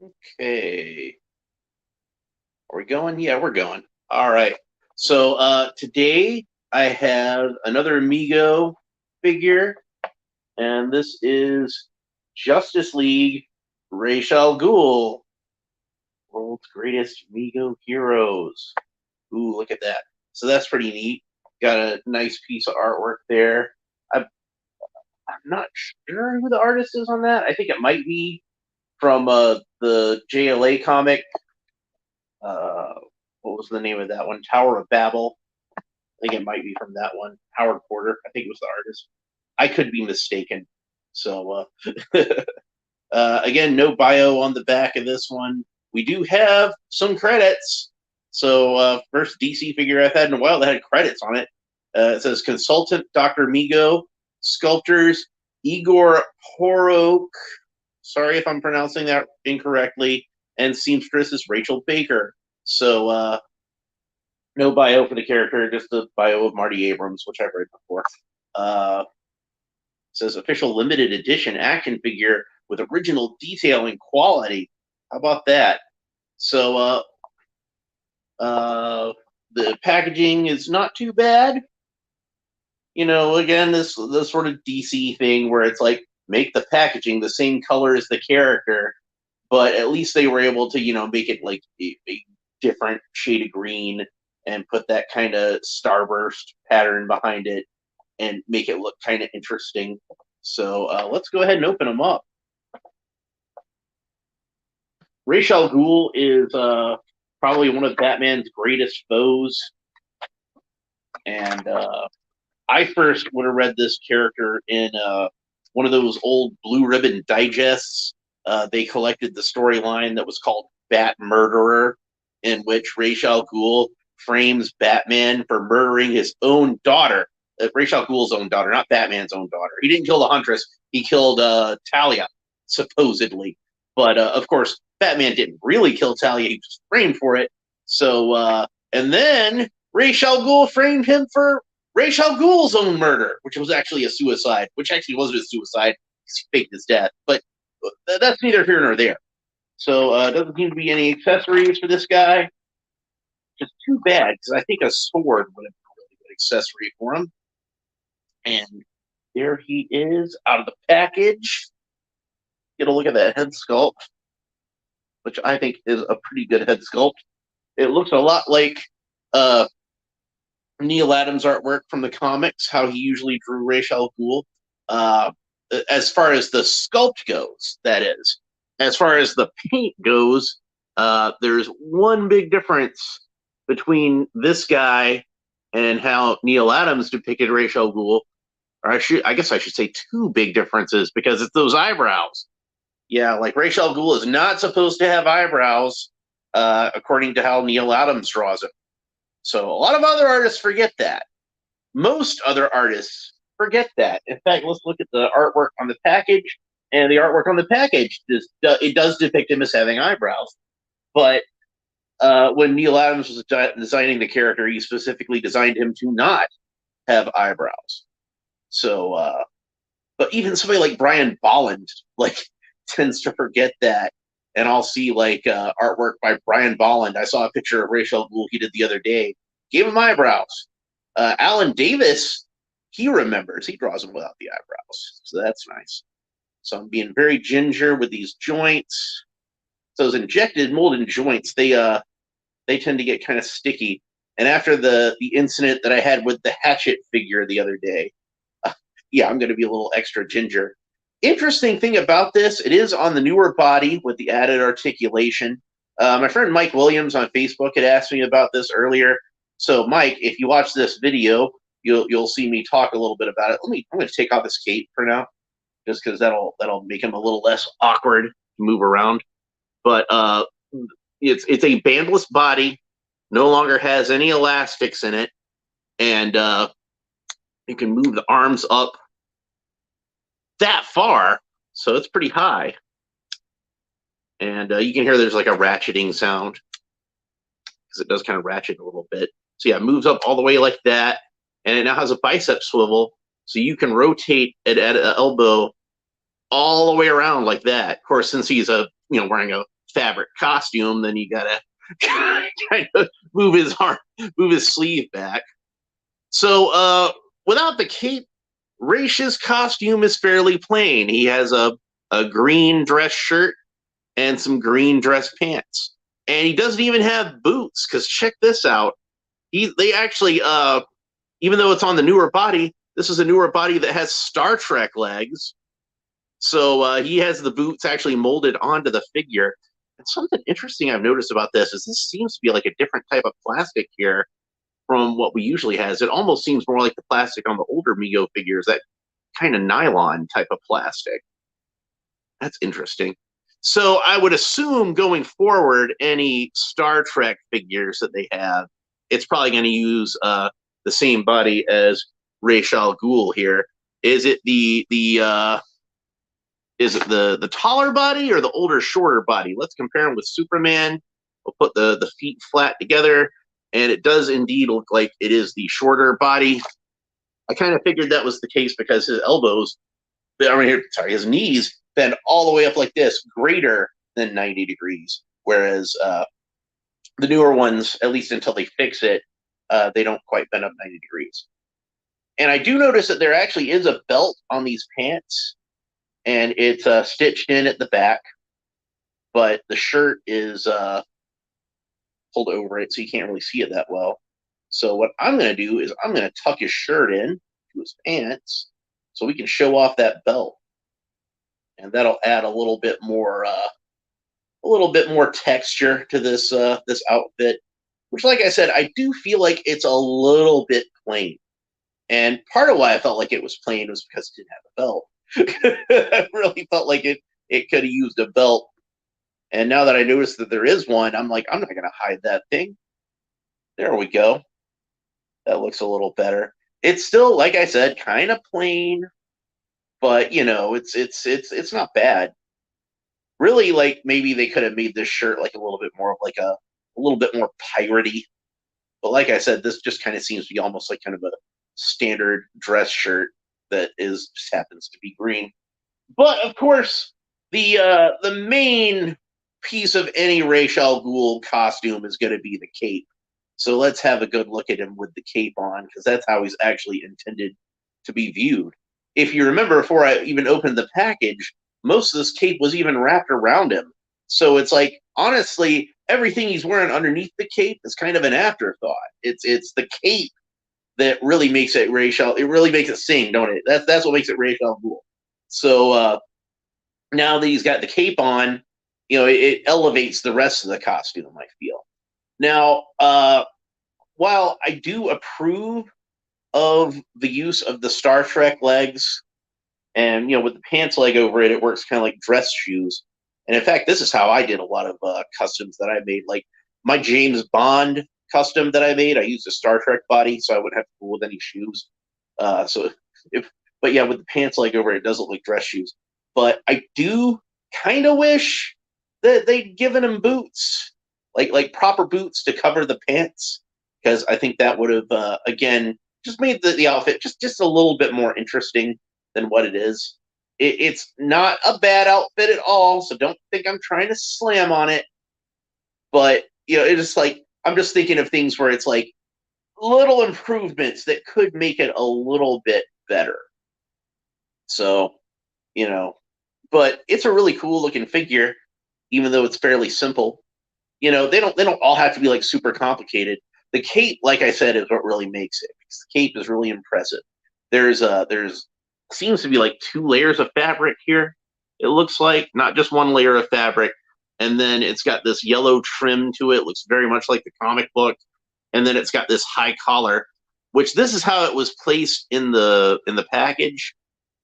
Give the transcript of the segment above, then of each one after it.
Okay. Are we going? Yeah, we're going. All right. So today I have another Mego figure, and this is Justice League Ra's al Ghul, world's greatest Mego heroes. Ooh, look at that. So that's pretty neat. Got a nice piece of artwork there. I'm, I'm not sure who the artist is on that. I think it might be from the JLA comic. Uh, what was the name of that one? Tower of Babel. I think it might be from that one. Howard Porter, I think it was the artist. I could be mistaken. So again, no bio on the back of this one. We do have some credits. So first DC figure I've had in a while that had credits on it. It says consultant Dr. Mego, sculptors Igor Porok. Sorry if I'm pronouncing that incorrectly. And seamstress is Rachel Baker. So no bio for the character, just the bio of Marty Abrams, which I've read before. Says official limited edition action figure with original detailing quality. How about that? So the packaging is not too bad. You know, again, this sort of DC thing where it's like make the packaging the same color as the character, but at least they were able to, make it like a different shade of green and put that kind of starburst pattern behind it and make it look kind of interesting. So let's go ahead and open them up. Ra's al Ghul is probably one of Batman's greatest foes, and I first would have read this character in one of those old Blue Ribbon digests. They collected the storyline that was called Bat Murderer, in which Ra's al Ghul frames Batman for murdering his own daughter. Ra's al Ghul's own daughter, not Batman's own daughter. He didn't kill the Huntress. He killed Talia, supposedly. But of course, Batman didn't really kill Talia. He was framed for it. So, and then Ra's al Ghul framed him for Ra's al Ghul's own murder, which was actually a suicide, which actually wasn't a suicide. He faked his death. But that's neither here nor there. So doesn't seem to be any accessories for this guy. Just too bad, because I think a sword would have been a really good accessory for him. And there he is out of the package. Get a look at that head sculpt, which I think is a pretty good head sculpt. It looks a lot like Neil Adams' artwork from the comics, how he usually drew Ra's al Ghul. Uh, as far as the sculpt goes, that is. As far as the paint goes, there's one big difference between this guy and how Neil Adams depicted Ra's al Ghul. Or I guess I should say two big differences because it's those eyebrows. Yeah, like Ra's al Ghul is not supposed to have eyebrows, according to how Neil Adams draws it. So a lot of other artists forget that. Most other artists forget that. In fact, let's look at the artwork on the package. And the artwork on the package, it does depict him as having eyebrows. But when Neil Adams was designing the character, he specifically designed him to not have eyebrows. So, but even somebody like Brian Bolland, like, tends to forget that. And I'll see like artwork by Brian Bolland. I saw a picture of Ra's al Ghul he did the other day. Gave him eyebrows. Alan Davis, he remembers. He draws them without the eyebrows, so that's nice. So I'm being very ginger with these joints. Those injected molded joints, they tend to get kind of sticky. And after the incident that I had with the Hatchet figure the other day, yeah, I'm going to be a little extra ginger. Interesting thing about this, it is on the newer body with the added articulation. My friend Mike Williams on Facebook had asked me about this earlier. So, Mike, if you watch this video, you'll see me talk a little bit about it. I'm going to take off his cape for now, just because that'll make him a little less awkward to move around. But it's a bandless body, no longer has any elastics in it, and you can move the arms up that far, so it's pretty high. And you can hear there's like a ratcheting sound because it does kind of ratchet a little bit. So yeah, it moves up all the way like that, and it now has a bicep swivel, so you can rotate it at an elbow all the way around like that. Of course, since he's wearing a fabric costume, then you gotta kind of move his arm, move his sleeve back. So without the cape, Raish's costume is fairly plain. He has a green dress shirt and some green dress pants. And he doesn't even have boots, because check this out. They actually, even though it's on the newer body, this is a newer body that has Star Trek legs. So he has the boots actually molded onto the figure. And something interesting I've noticed about this is this seems to be like a different type of plastic here from what we usually has. It almost seems more like the plastic on the older Mego figures, that kind of nylon type of plastic. That's interesting. So I would assume going forward, any Star Trek figures that they have, it's probably going to use the same body as Ra's al Ghul here. Is it the taller body or the older, shorter body? Let's compare him with Superman. We'll put the feet flat together, and it does indeed look like it is the shorter body. I kind of figured that was the case because his elbows, his knees bend all the way up like this, greater than 90 degrees. Whereas the newer ones, at least until they fix it, they don't quite bend up 90 degrees. And I do notice that there actually is a belt on these pants, and it's stitched in at the back, but the shirt is pulled over it, so you can't really see it that well. So what I'm going to do is I'm going to tuck his shirt in to his pants so we can show off that belt. And that'll add a little bit more texture to this this outfit, which, like I said, I do feel like it's a little bit plain. And part of why I felt like it was plain was because it didn't have a belt. I really felt like it could have used a belt. And now that I noticed that there is one, I'm like, I'm not going to hide that thing. There we go. That looks a little better. It's still, like I said, kind of plain, but it's not bad. Really, like, maybe they could have made this shirt like a little bit more of like a little bit more piratey. But like I said, this just kind of seems to be almost like kind of a standard dress shirt that just happens to be green. But of course, the main piece of any Ra's al Ghul costume is going to be the cape. So let's have a good look at him with the cape on, because that's how he's actually intended to be viewed. If you remember, before I even opened the package, most of this cape was even wrapped around him. So it's like, honestly, everything he's wearing underneath the cape is kind of an afterthought. It's the cape that really makes it it really makes it sing, don't it? That's what makes it Ra's al Ghul. So now that he's got the cape on, it elevates the rest of the costume, I feel. Now, while I do approve of the use of the Star Trek legs, and with the pants leg over it, it works kind of like dress shoes. And in fact, this is how I did a lot of customs that I made. Like my James Bond custom that I made, I used a Star Trek body, so I wouldn't have to fool with any shoes. But yeah, with the pants leg over it, it does look like dress shoes. But I do kind of wish that they'd given him boots, like proper boots to cover the pants, because I think that would have again just made the outfit just a little bit more interesting than what it is. It's not a bad outfit at all, so don't think I'm trying to slam on it. But it's just like, I'm just thinking of things where it's like little improvements that could make it a little bit better. So, but it's a really cool looking figure, even though it's fairly simple. They don't all have to be like super complicated. The cape, like I said, is what really makes it. The cape is really impressive. There's seems to be like 2 layers of fabric here. It looks like, not just 1 layer of fabric, and then it's got this yellow trim to it. Looks very much like the comic book, and then it's got this high collar, which this is how it was placed in the package.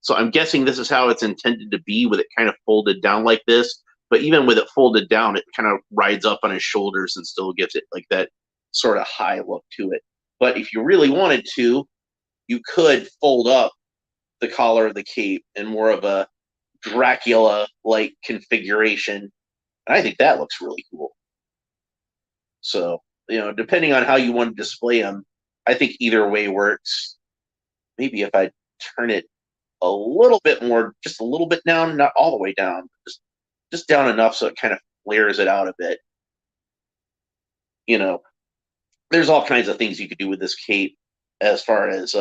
So I'm guessing this is how it's intended to be, with it kind of folded down like this. But even with it folded down, it kind of rides up on his shoulders and still gives it like that sort of high look to it. But if you really wanted to, you could fold up the collar of the cape in more of a Dracula-like configuration. And I think that looks really cool. So, depending on how you want to display them, I think either way works. Maybe if I turn it a little bit more, just a little bit down, not all the way down, just down enough so it kind of layers it out a bit. You know, there's all kinds of things you could do with this cape as far as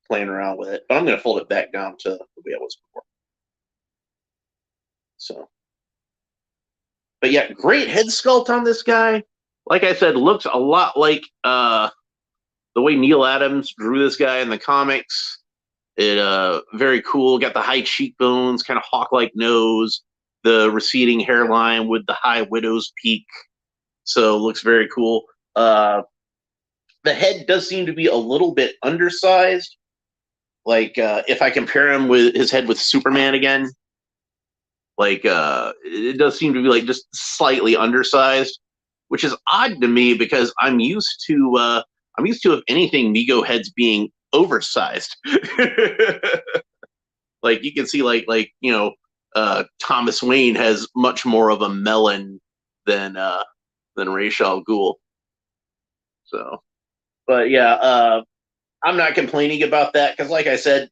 playing around with it. But I'm going to fold it back down to the way it was before. So, but yeah, great head sculpt on this guy. Like I said, looks a lot like the way Neil Adams drew this guy in the comics. It very cool. Got the high cheekbones, kind of hawk-like nose, the receding hairline with the high widow's peak. So looks very cool. The head does seem to be a little bit undersized. Like if I compare him with his head with Superman again, like it does seem to be like just slightly undersized, which is odd to me because I'm used to if anything Mego heads being oversized. Like you can see like Thomas Wayne has much more of a melon than Ra's al Ghul. So, but yeah, I'm not complaining about that because, like I said,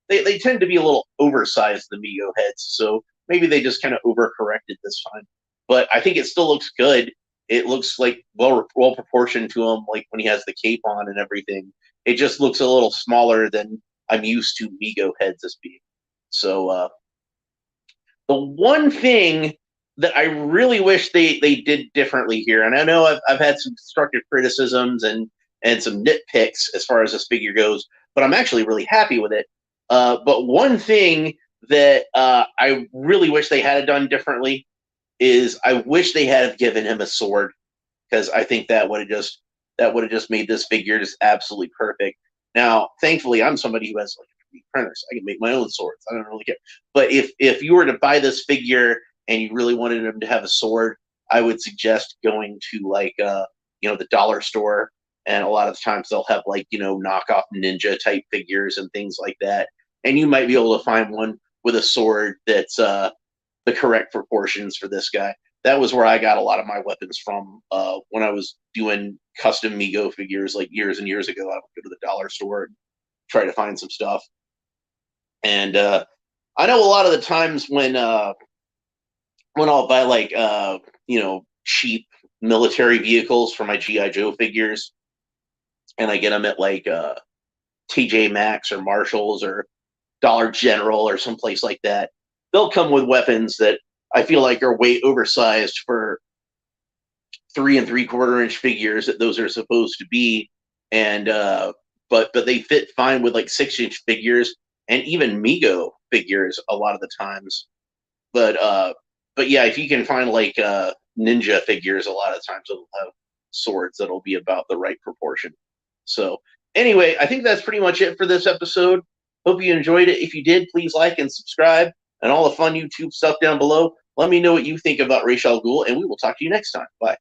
they tend to be a little oversized, the Mego heads. So maybe they just kind of overcorrected this time. But I think it still looks good. It looks like well proportioned to him, like when he has the cape on and everything. It just looks a little smaller than I'm used to Mego heads as being. So the one thing that I really wish they did differently here, and I know I've had some constructive criticisms and some nitpicks as far as this figure goes, but I'm actually really happy with it. But one thing that I really wish they had done differently is I wish they had given him a sword, because I think that would have just made this figure just absolutely perfect. Now, thankfully, I'm somebody who has like 3D printers. I can make my own swords. I don't really care. But if you were to buy this figure and you really wanted him to have a sword, I would suggest going to like the dollar store, and a lot of times they'll have like knockoff ninja type figures and things like that, and you might be able to find one with a sword that's the correct proportions for this guy. That was where I got a lot of my weapons from when I was doing custom Mego figures like years and years ago. I would go to the dollar store and try to find some stuff. And I know a lot of the times when I'll buy like cheap military vehicles for my GI Joe figures, and I get them at like TJ Maxx or Marshalls or Dollar General or someplace like that, they'll come with weapons that I feel like are way oversized for 3 3/4 inch figures that those are supposed to be, and but they fit fine with like 6-inch figures and even Mego figures a lot of the times. But yeah, if you can find like ninja figures, a lot of times it'll have swords that'll be about the right proportion. So anyway, I think that's pretty much it for this episode. Hope you enjoyed it. If you did, please like and subscribe and all the fun YouTube stuff down below. Let me know what you think about Ra's al Ghul, and we will talk to you next time. Bye.